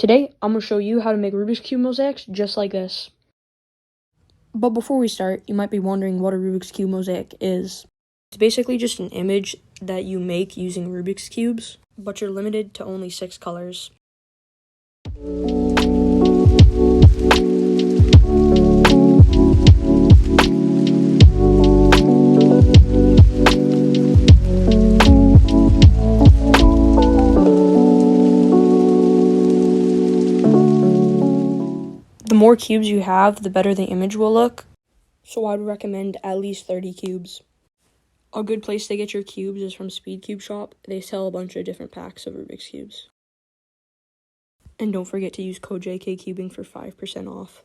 Today, I'm going to show you how to make Rubik's Cube mosaics just like this. But before we start, you might be wondering what a Rubik's Cube mosaic is. It's basically just an image that you make using Rubik's Cubes, but you're limited to only 6 colors. The more cubes you have, the better the image will look, so I'd recommend at least 30 cubes. A good place to get your cubes is from Speed Cube Shop. They sell a bunch of different packs of Rubik's Cubes. And don't forget to use code JKCubing for 5% off.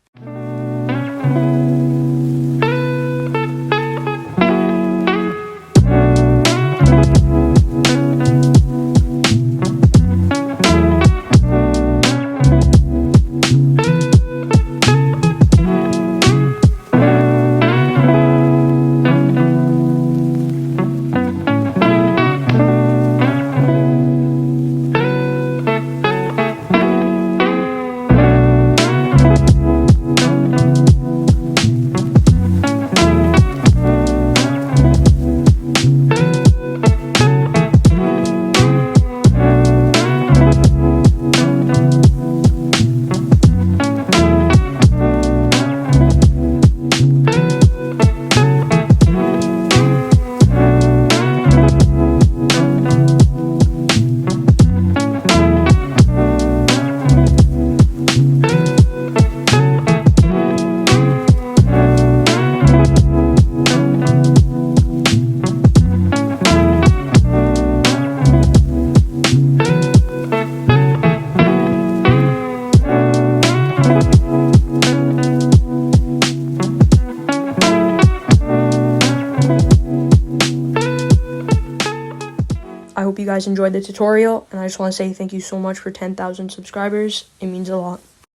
I hope you guys enjoyed the tutorial, and I just want to say thank you so much for 10,000 subscribers. It means a lot.